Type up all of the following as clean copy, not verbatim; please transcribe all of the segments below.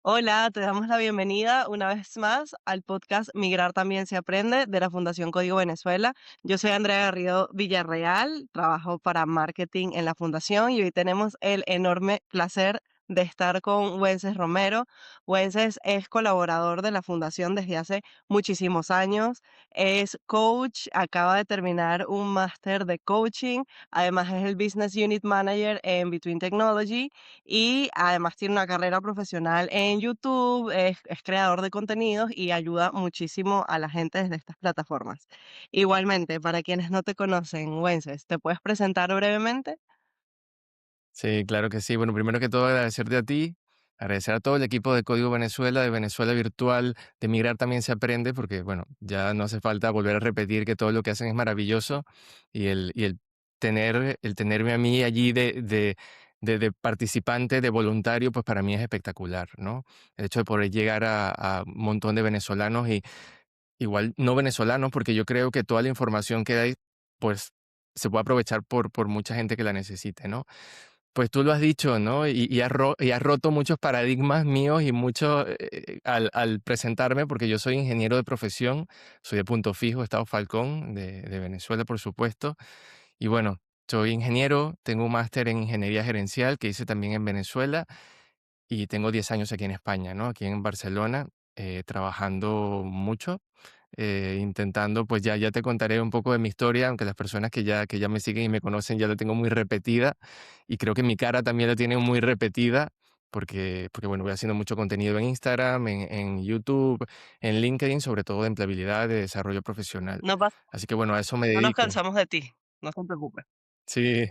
Hola, te damos la bienvenida una vez más al podcast Migrar también se aprende de la Fundación Código Venezuela. Yo soy Andrea Garrido Villarreal, trabajo para marketing en la fundación y hoy tenemos el enorme placer de estar con Wences Romero. Wences es colaborador de la fundación desde hace muchísimos años, es coach, acaba de terminar un máster de coaching, además es el Business Unit Manager en Between Technology y además tiene una carrera profesional en YouTube, es creador de contenidos y ayuda muchísimo a la gente desde estas plataformas. Igualmente, para quienes no te conocen, Wences, ¿te puedes presentar brevemente? Sí, claro que sí. Bueno, primero que todo agradecerte a ti, agradecer a todo el equipo de Código Venezuela, de Venezuela Virtual, de Migrar también se aprende, porque bueno, ya no hace falta volver a repetir que todo lo que hacen es maravilloso y el tenerme a mí allí de participante, de voluntario, pues para mí es espectacular, ¿no? El hecho de poder llegar a un montón de venezolanos y igual no venezolanos, porque yo creo que toda la información que hay, pues se puede aprovechar por mucha gente que la necesite, ¿no? Pues tú lo has dicho, ¿no? Y has roto muchos paradigmas míos y mucho al presentarme, porque yo soy ingeniero de profesión, soy de Punto Fijo, Estado Falcón, de Venezuela, por supuesto. Y bueno, soy ingeniero, tengo un máster en ingeniería gerencial que hice también en Venezuela y tengo 10 años aquí en España, ¿no? Aquí en Barcelona, trabajando mucho, intentando, pues ya te contaré un poco de mi historia, aunque las personas que ya me siguen y me conocen ya la tengo muy repetida, y creo que mi cara también la tienen muy repetida, porque bueno, voy haciendo mucho contenido en Instagram, en YouTube, en LinkedIn, sobre todo de empleabilidad, de desarrollo profesional. No pasa, Así que bueno, a eso me no nos dedico. cansamos de ti, no se preocupe. Sí,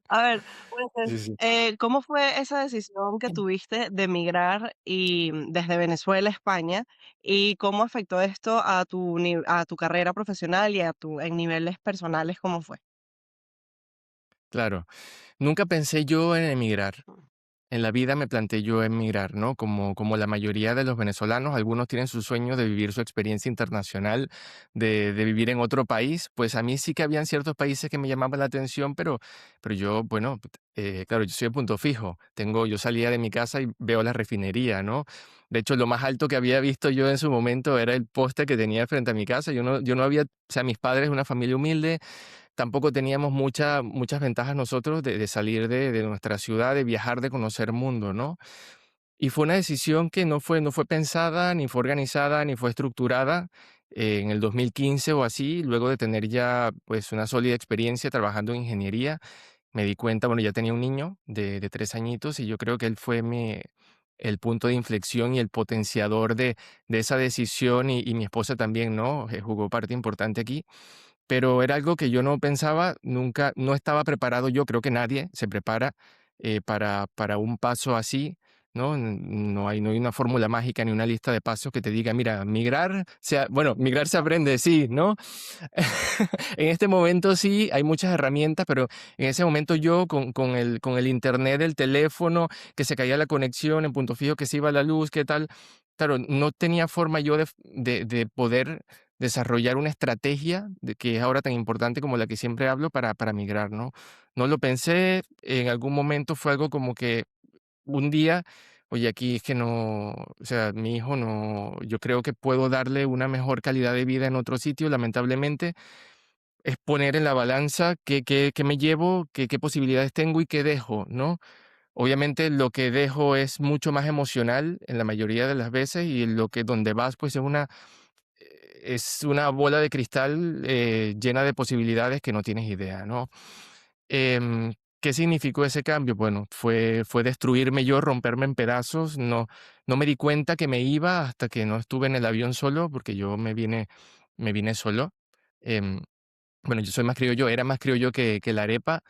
A ver, Wences, sí, sí. ¿cómo fue esa decisión que tuviste de emigrar y desde Venezuela a España? ¿Y cómo afectó esto a a tu carrera profesional y a en niveles personales, cómo fue? Claro. Nunca pensé yo en emigrar. En la vida me planteé yo emigrar, ¿no? Como la mayoría de los venezolanos, algunos tienen su sueño de vivir su experiencia internacional, de vivir en otro país. Pues a mí sí que habían ciertos países que me llamaban la atención, pero yo, bueno, claro, yo soy de Punto Fijo. Yo salía de mi casa y veo la refinería, ¿no? De hecho, lo más alto que había visto yo en su momento era el poste que tenía frente a mi casa. Yo no había, o sea, mis padres, una familia humilde, tampoco teníamos muchas ventajas nosotros de salir de nuestra ciudad, de viajar, de conocer mundo, ¿no? Y fue una decisión que no fue pensada, ni fue organizada, ni fue estructurada. En el 2015 o así, luego de tener ya, pues, una sólida experiencia trabajando en ingeniería, me di cuenta, bueno, ya tenía un niño de 3 añitos, y yo creo que él fue el punto de inflexión y el potenciador de esa decisión, y mi esposa también, ¿no? Jugó parte importante aquí. Pero era algo que yo no pensaba, nunca, no estaba preparado yo, creo que nadie se prepara para un paso así, ¿no? No hay una fórmula mágica ni una lista de pasos que te diga, mira, migrar se aprende, sí, ¿no? En este momento sí, hay muchas herramientas, pero en ese momento yo con el internet del teléfono, que se caía la conexión, en Punto Fijo que se iba la luz, ¿qué tal? Claro, no tenía forma yo de poder desarrollar una estrategia que es ahora tan importante como la que siempre hablo para migrar, ¿no? No lo pensé, en algún momento fue algo como que un día, oye, aquí es que no, o sea, mi hijo no, yo creo que puedo darle una mejor calidad de vida en otro sitio, lamentablemente, es poner en la balanza qué me llevo, qué posibilidades tengo y qué dejo, ¿no? Obviamente lo que dejo es mucho más emocional en la mayoría de las veces, y lo que donde vas, pues es una bola de cristal, llena de posibilidades que no tienes idea, ¿no? Em, ¿Qué significó ese cambio? Bueno, fue destruirme yo, romperme en pedazos. No me di cuenta que me iba hasta que no estuve en el avión solo, porque yo me vine solo. Em, bueno, yo soy más criollo, era más criollo que la arepa.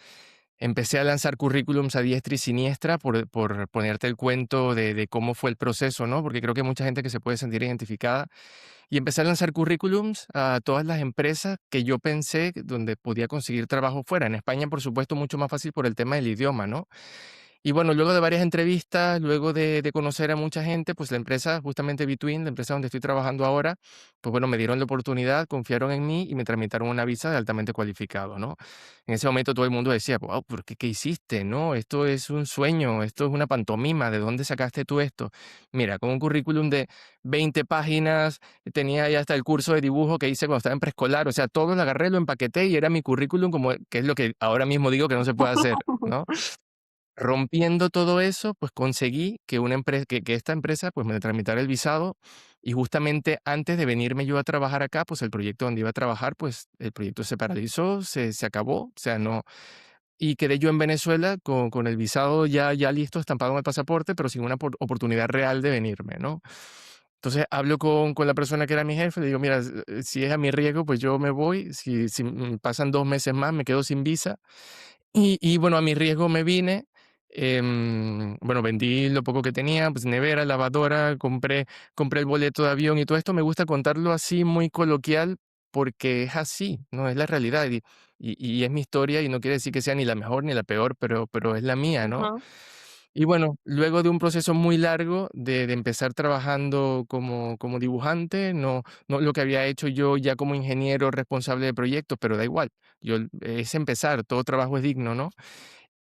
Empecé a lanzar currículums a diestra y siniestra por ponerte el cuento de cómo fue el proceso, ¿no? Porque creo que hay mucha gente que se puede sentir identificada. Y empecé a lanzar currículums a todas las empresas que yo pensé donde podía conseguir trabajo fuera. En España, por supuesto, mucho más fácil por el tema del idioma, ¿no? Y bueno, luego de varias entrevistas, luego de conocer a mucha gente, pues la empresa, justamente Between, la empresa donde estoy trabajando ahora, pues bueno, me dieron la oportunidad, confiaron en mí y me tramitaron una visa de altamente cualificado, ¿no? En ese momento todo el mundo decía, wow, ¿por qué, qué hiciste? No, esto es un sueño, esto es una pantomima, ¿de dónde sacaste tú esto? Mira, con un currículum de 20 páginas, tenía ya hasta el curso de dibujo que hice cuando estaba en preescolar, o sea, todo lo agarré, lo empaqueté y era mi currículum como, que es lo que ahora mismo digo que no se puede hacer, ¿no? Rompiendo todo eso, pues conseguí que una empresa que esta empresa, pues, me tramitara el visado, y justamente antes de venirme yo a trabajar acá, pues, el proyecto donde iba a trabajar, pues, el proyecto se paralizó, se acabó, o sea, no y quedé yo en Venezuela con el visado ya listo, estampado en el pasaporte, pero sin una oportunidad real de venirme, ¿no? Entonces, hablo con la persona que era mi jefe, le digo: "Mira, si es a mi riesgo, pues, yo me voy, si pasan 2 meses más, me quedo sin visa". Y bueno, a mi riesgo me vine, bueno, vendí lo poco que tenía, pues nevera, lavadora, compré el boleto de avión y todo esto me gusta contarlo así muy coloquial porque es así, ¿no? Es la realidad y es mi historia y no quiere decir que sea ni la mejor ni la peor, pero es la mía, ¿no? Ujú. Y bueno, luego de un proceso muy largo de empezar trabajando como dibujante, no lo que había hecho yo ya como ingeniero responsable de proyectos, pero da igual, yo es empezar, todo trabajo es digno, ¿no?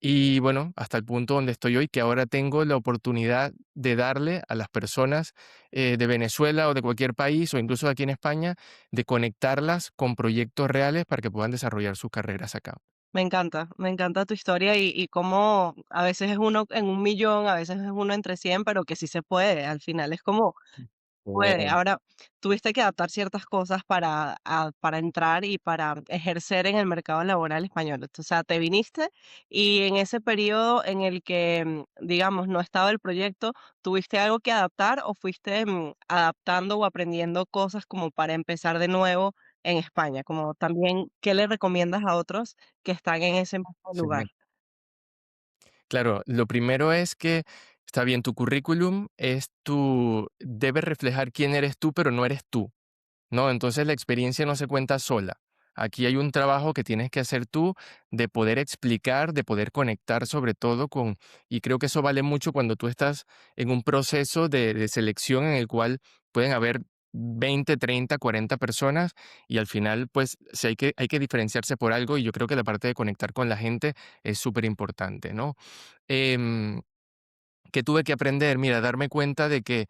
Y bueno, hasta el punto donde estoy hoy, que ahora tengo la oportunidad de darle a las personas, de Venezuela o de cualquier país, o incluso de aquí en España, de conectarlas con proyectos reales para que puedan desarrollar sus carreras acá. Me encanta tu historia y cómo a veces es uno en un millón, a veces es uno entre 100, pero que sí se puede. Al final es como puede. Oh, Ahora, tuviste que adaptar ciertas cosas para entrar y para ejercer en el mercado laboral español. O sea, te viniste y en ese periodo en el que, digamos, no estaba el proyecto, ¿tuviste algo que adaptar o fuiste adaptando o aprendiendo cosas como para empezar de nuevo en España? Como también, ¿qué le recomiendas a otros que están en ese mismo sí. lugar? Claro, lo primero es que está bien, tu currículum debe reflejar quién eres tú, pero no eres tú. ¿No? Entonces la experiencia no se cuenta sola. Aquí hay un trabajo que tienes que hacer tú de poder explicar, de poder conectar sobre todo con, y creo que eso vale mucho cuando tú estás en un proceso de selección en el cual pueden haber 20, 30, 40 personas y al final pues si hay que diferenciarse por algo y yo creo que la parte de conectar con la gente es súper importante, ¿no? Em, ¿Qué tuve que aprender? Mira, darme cuenta de que,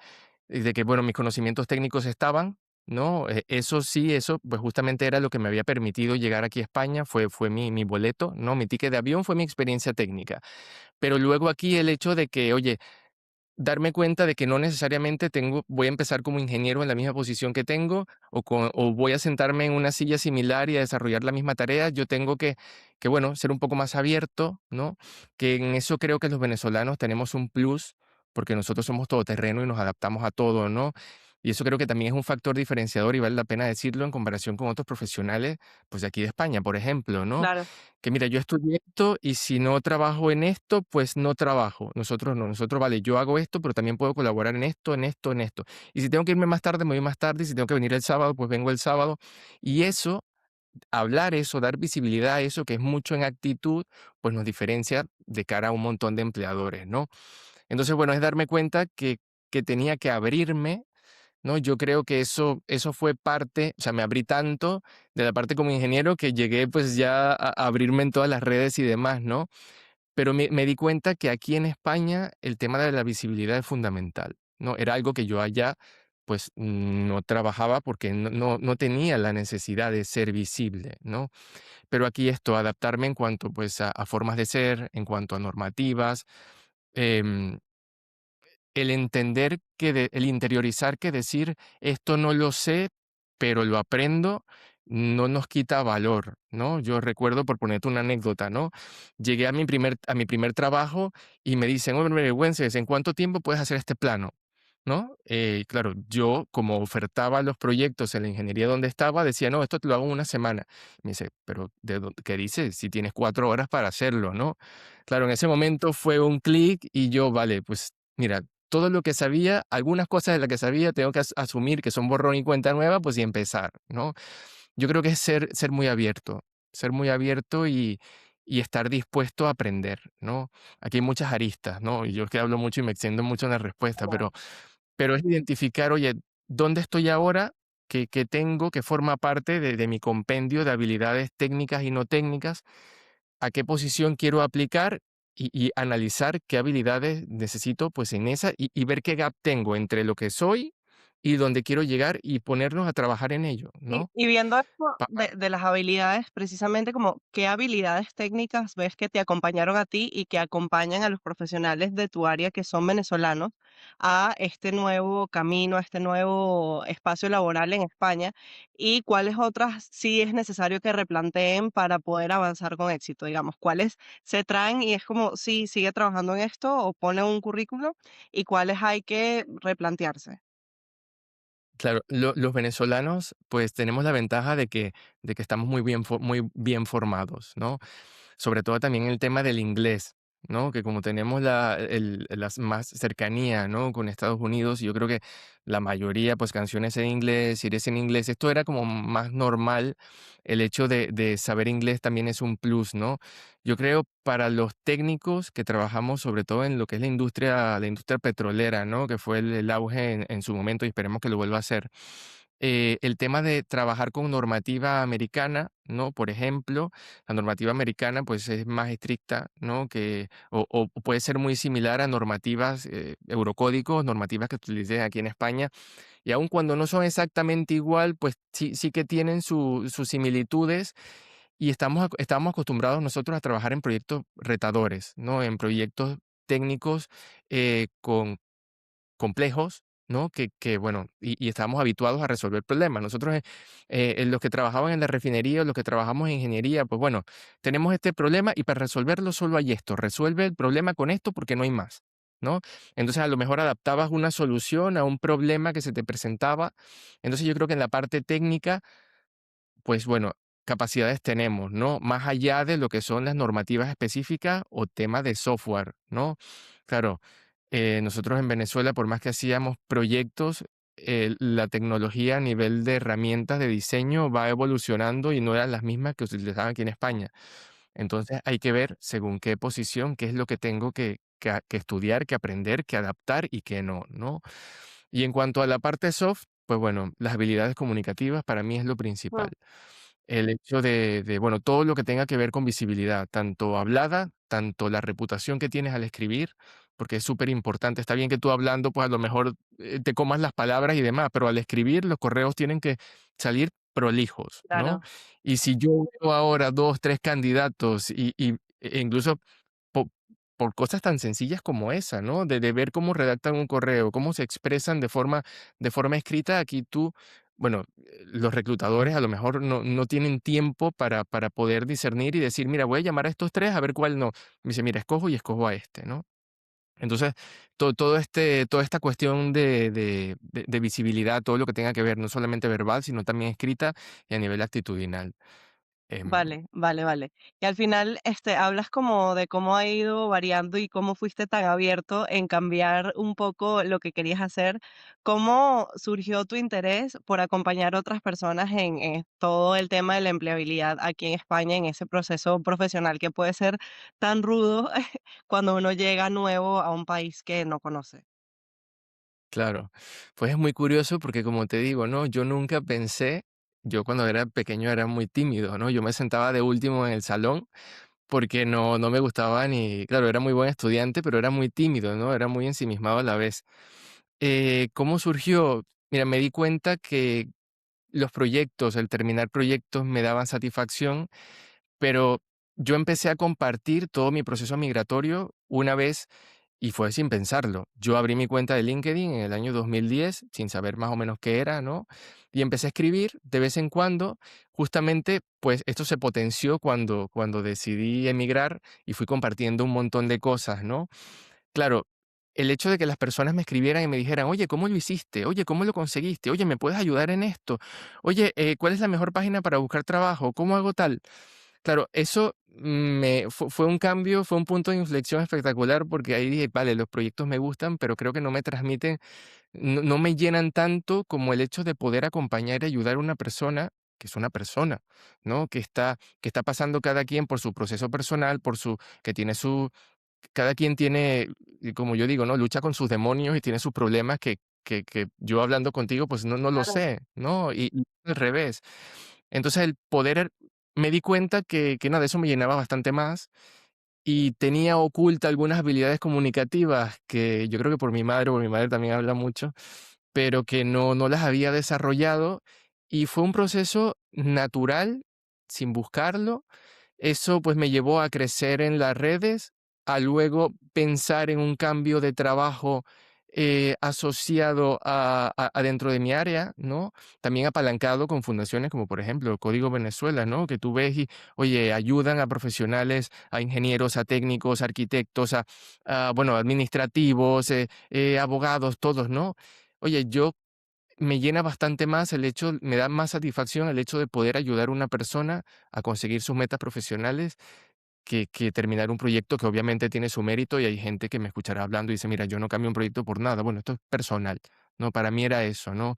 bueno, mis conocimientos técnicos estaban, ¿no? Eso sí, eso, pues, justamente era lo que me había permitido llegar aquí a España, fue mi boleto, ¿no? Mi ticket de avión fue mi experiencia técnica. Pero luego aquí el hecho de que, oye, darme cuenta de que no necesariamente voy a empezar como ingeniero en la misma posición que tengo o voy a sentarme en una silla similar y a desarrollar la misma tarea. Yo tengo que, bueno, ser un poco más abierto, ¿no? Que en eso creo que los venezolanos tenemos un plus porque nosotros somos todoterreno y nos adaptamos a todo, ¿no? Y eso creo que también es un factor diferenciador y vale la pena decirlo en comparación con otros profesionales, pues de aquí de España, por ejemplo, ¿no? Claro, Que mira, yo estudié esto y si no trabajo en esto, pues no trabajo. Nosotros no, nosotros, vale, yo hago esto, pero también puedo colaborar en esto, en esto, en esto. Y si tengo que irme más tarde, me voy más tarde. Y si tengo que venir el sábado, pues vengo el sábado. Y eso, hablar eso, dar visibilidad a eso, que es mucho en actitud, pues nos diferencia de cara a un montón de empleadores, ¿no? Entonces, bueno, es darme cuenta que tenía que abrirme, ¿no? Yo creo que eso fue parte, o sea, me abrí tanto de la parte como ingeniero que llegué pues ya a abrirme en todas las redes y demás, ¿no? Pero me di cuenta que aquí en España el tema de la visibilidad es fundamental, ¿no? Era algo que yo allá pues no trabajaba porque no tenía la necesidad de ser visible, ¿no? Pero aquí esto, adaptarme en cuanto pues a formas de ser, en cuanto a normativas, em, el entender el interiorizar que decir esto no lo sé, pero lo aprendo, no nos quita valor, ¿no? Yo recuerdo, por ponerte una anécdota, ¿no? Llegué a mi primer trabajo y me dicen, hombre, Güences, ¿en cuánto tiempo puedes hacer este plano? ¿No? Claro, yo como ofertaba los proyectos en la ingeniería donde estaba, decía, no, esto te lo hago en una semana. Me dice, pero ¿qué dices? Si tienes 4 horas para hacerlo, ¿no? Claro, en ese momento fue un clic y yo, vale, pues mira, todo lo que sabía, algunas cosas de las que sabía, tengo que asumir que son borrón y cuenta nueva, pues y empezar, ¿no? Yo creo que es ser muy abierto y estar dispuesto a aprender, ¿no? Aquí hay muchas aristas, ¿no? Y yo es que hablo mucho y me extiendo mucho en la respuesta, Claro. pero es identificar, oye, ¿dónde estoy ahora? ¿Qué tengo que forma parte de mi compendio de habilidades técnicas y no técnicas? ¿A qué posición quiero aplicar? Y analizar qué habilidades necesito, pues, en esa, y ver qué gap tengo entre lo que soy y donde quiero llegar, y ponernos a trabajar en ello, Y ¿no? viendo esto Pa de las habilidades, precisamente como, ¿qué habilidades técnicas ves que te acompañaron a ti y que acompañan a los profesionales de tu área que son venezolanos a este nuevo camino, a este nuevo espacio laboral en España? ¿Y cuáles otras sí es necesario que replanteen para poder avanzar con éxito? Digamos, ¿cuáles se traen y es como, sí, sigue trabajando en esto o pone un currículo? ¿Y cuáles hay que replantearse? Claro, los venezolanos, pues, tenemos la ventaja de que estamos muy bien formados, ¿no? Sobre todo también el tema del inglés, ¿no? Que como tenemos las más cercanía, ¿no? Con Estados Unidos, yo creo que la mayoría, pues, canciones en inglés, series en inglés, esto era como más normal. El hecho de saber inglés también es un plus, ¿no? Yo creo para los técnicos que trabajamos sobre todo en lo que es la industria petrolera, ¿no? Que fue el auge en su momento, y esperemos que lo vuelva a hacer. El tema de trabajar con normativa americana, ¿no? Por ejemplo, la normativa americana, pues, es más estricta, ¿no? O puede ser muy similar a normativas, eurocódigos, normativas que utilicen aquí en España, y aun cuando no son exactamente igual, pues sí que tienen sus similitudes, y estábamos acostumbrados nosotros a trabajar en proyectos retadores, ¿no? En proyectos técnicos, con complejos, ¿no? Bueno, y estábamos habituados a resolver problemas. Nosotros, los que trabajaban en la refinería, o los que trabajamos en ingeniería, pues bueno, tenemos este problema y para resolverlo solo hay esto, resuelve el problema con esto porque no hay más, ¿no? Entonces, a lo mejor adaptabas una solución a un problema que se te presentaba. Entonces, yo creo que en la parte técnica, pues bueno, capacidades tenemos, ¿no? Más allá de lo que son las normativas específicas o temas de software, ¿no? Claro, nosotros en Venezuela, por más que hacíamos proyectos, la tecnología a nivel de herramientas de diseño va evolucionando y no eran las mismas que se utilizaban aquí en España. Entonces hay que ver según qué posición, qué es lo que tengo que estudiar, que aprender, que adaptar y qué no, ¿no? Y en cuanto a la parte soft, pues bueno, las habilidades comunicativas para mí es lo principal. Mm, El hecho bueno, todo lo que tenga que ver con visibilidad, tanto hablada, tanto la reputación que tienes al escribir, porque es súper importante. Está bien que tú hablando, pues a lo mejor te comas las palabras y demás, pero al escribir los correos tienen que salir prolijos, ¿no? claro. Y si yo veo ahora 2 3 candidatos e incluso po por cosas tan sencillas como esa, ¿no? De ver cómo redactan un correo, cómo se expresan de forma escrita, aquí tú, bueno, los reclutadores a lo mejor no tienen tiempo para poder discernir y decir: "Mira, voy a llamar a estos 3 a ver cuál no". Me dice: "Mira, escojo y escojo a este", ¿no? Entonces, toda esta cuestión de visibilidad, todo lo que tenga que ver, no solamente verbal, sino también escrita y a nivel actitudinal. Em Vale, vale, vale. Y al final, hablas como de cómo ha ido variando y cómo fuiste tan abierto en cambiar un poco lo que querías hacer. ¿Cómo surgió tu interés por acompañar a otras personas en todo el tema de la empleabilidad aquí en España, en ese proceso profesional que puede ser tan rudo cuando uno llega nuevo a un país que no conoce? Claro, pues es muy curioso porque como te digo, ¿no? Yo nunca pensé, yo cuando era pequeño era muy tímido, ¿no? Yo me sentaba de último en el salón porque no me gustaba ni, claro, era muy buen estudiante, pero era muy tímido, ¿no? Era muy ensimismado a la vez. ¿Cómo surgió? Mira, me di cuenta que los proyectos, el terminar proyectos me daban satisfacción, pero yo empecé a compartir todo mi proceso migratorio una vez, y fue sin pensarlo. Yo abrí mi cuenta de LinkedIn en el año 2010 sin saber más o menos qué era, ¿no? Y empecé a escribir de vez en cuando. Justamente, pues esto se potenció cuando decidí emigrar y fui compartiendo un montón de cosas, ¿no? Claro, el hecho de que las personas me escribieran y me dijeran: "Oye, ¿cómo lo hiciste? Oye, ¿cómo lo conseguiste? Oye, ¿me puedes ayudar en esto? Oye, ¿cuál es la mejor página para buscar trabajo? ¿Cómo hago tal?". Claro, eso fue un cambio, fue un punto de inflexión espectacular, porque ahí dije: "Vale, los proyectos me gustan, pero creo que no me transmiten, no me llenan tanto como el hecho de poder acompañar y ayudar a una persona que es una persona, ¿no? Que está pasando cada quien por su proceso personal, que tiene cada quien tiene, y como yo digo, ¿no? Lucha con sus demonios y tiene sus problemas que yo hablando contigo, pues no lo Claro. sé, ¿no? Y al revés. Entonces me di cuenta que nada, eso me llenaba bastante más y tenía oculta algunas habilidades comunicativas que yo creo que por mi madre también habla mucho, pero que no las había desarrollado, y fue un proceso natural, sin buscarlo. Eso, pues, me llevó a crecer en las redes, a luego pensar en un cambio de trabajo, asociado a dentro de mi área, ¿no? También apalancado con fundaciones como, por ejemplo, Código Venezuela, ¿no? Que tú ves y, oye, ayudan a profesionales, a ingenieros, a técnicos, a arquitectos, bueno, administrativos, abogados, todos, ¿no? Oye, me llena bastante más me da más satisfacción el hecho de poder ayudar a una persona a conseguir sus metas profesionales que terminar un proyecto que obviamente tiene su mérito, y hay gente que me escuchará hablando y dice, mira, yo no cambio un proyecto por nada. Bueno, esto es personal, ¿no? Para mí era eso, ¿no?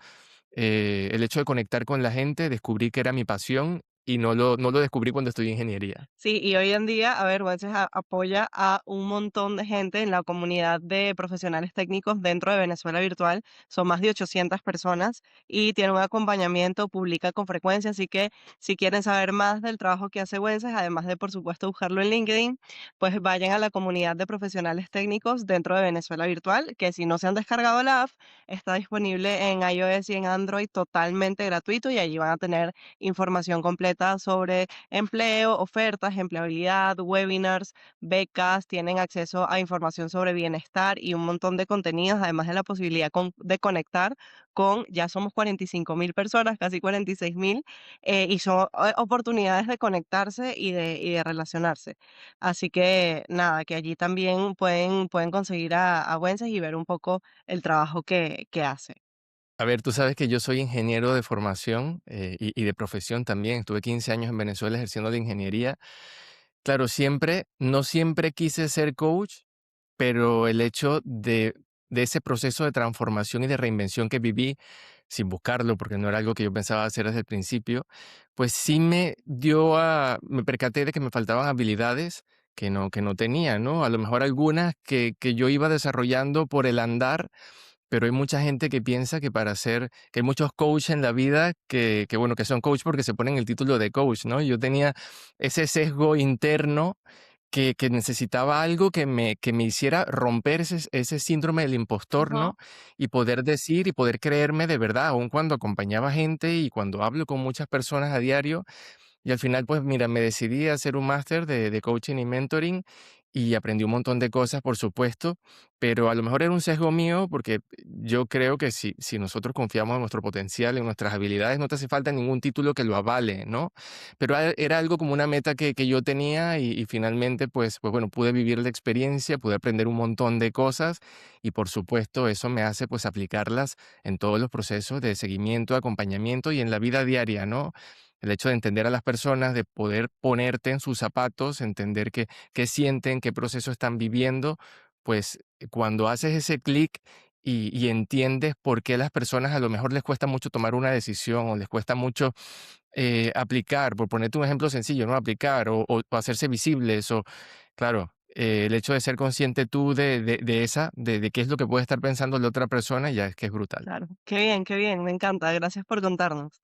El hecho de conectar con la gente, descubrí que era mi pasión y no lo descubrí cuando estudié ingeniería. Sí, y hoy en día, a ver, Wences apoya a un montón de gente en la comunidad de profesionales técnicos dentro de Venezuela Virtual. Son más de 800 personas y tiene un acompañamiento, publica con frecuencia. Así que si quieren saber más del trabajo que hace Wences, además de, por supuesto, buscarlo en LinkedIn, pues vayan a la comunidad de profesionales técnicos dentro de Venezuela Virtual, que si no se han descargado la app, está disponible en iOS y en Android totalmente gratuito y allí van a tener información completa sobre empleo, ofertas, empleabilidad, webinars, becas, tienen acceso a información sobre bienestar y un montón de contenidos, además de la posibilidad de conectar con, ya somos 45.000 personas, casi 46.000, y son oportunidades de conectarse y de relacionarse. Así que nada, que allí también pueden conseguir a Wences y ver un poco el trabajo que hace. A ver, tú sabes que yo soy ingeniero de formación, y de profesión también. Estuve 15 años en Venezuela ejerciendo la ingeniería. Claro, no siempre quise ser coach, pero el hecho de ese proceso de transformación y de reinvención que viví, sin buscarlo, porque no era algo que yo pensaba hacer desde el principio, pues sí me percaté de que me faltaban habilidades que no tenía, ¿no? A lo mejor algunas que yo iba desarrollando por el andar, pero hay mucha gente que piensa que hay muchos coach en la vida bueno, que son coach porque se ponen el título de coach, ¿no? Yo tenía ese sesgo interno que necesitaba algo que me hiciera romper ese síndrome del impostor, Ujú. ¿no? Y poder decir y poder creerme de verdad, aun cuando acompañaba gente y cuando hablo con muchas personas a diario, y al final, pues mira, me decidí a hacer un máster de coaching y mentoring y aprendí un montón de cosas, por supuesto, pero a lo mejor era un sesgo mío porque yo creo que si nosotros confiamos en nuestro potencial, en nuestras habilidades, no te hace falta ningún título que lo avale, ¿no? Pero era algo como una meta que yo tenía y finalmente, pues bueno, pude vivir la experiencia, pude aprender un montón de cosas y por supuesto eso me hace pues aplicarlas en todos los procesos de seguimiento, acompañamiento y en la vida diaria, ¿no? El hecho de entender a las personas, de poder ponerte en sus zapatos, entender qué sienten, qué proceso están viviendo, pues cuando haces ese clic y entiendes por qué a las personas a lo mejor les cuesta mucho tomar una decisión o les cuesta mucho aplicar, por ponerte un ejemplo sencillo, ¿no? Aplicar o hacerse visibles o, claro, el hecho de ser consciente tú de qué es lo que puede estar pensando la otra persona, ya es que es brutal. Claro, qué bien, me encanta, gracias por contarnos.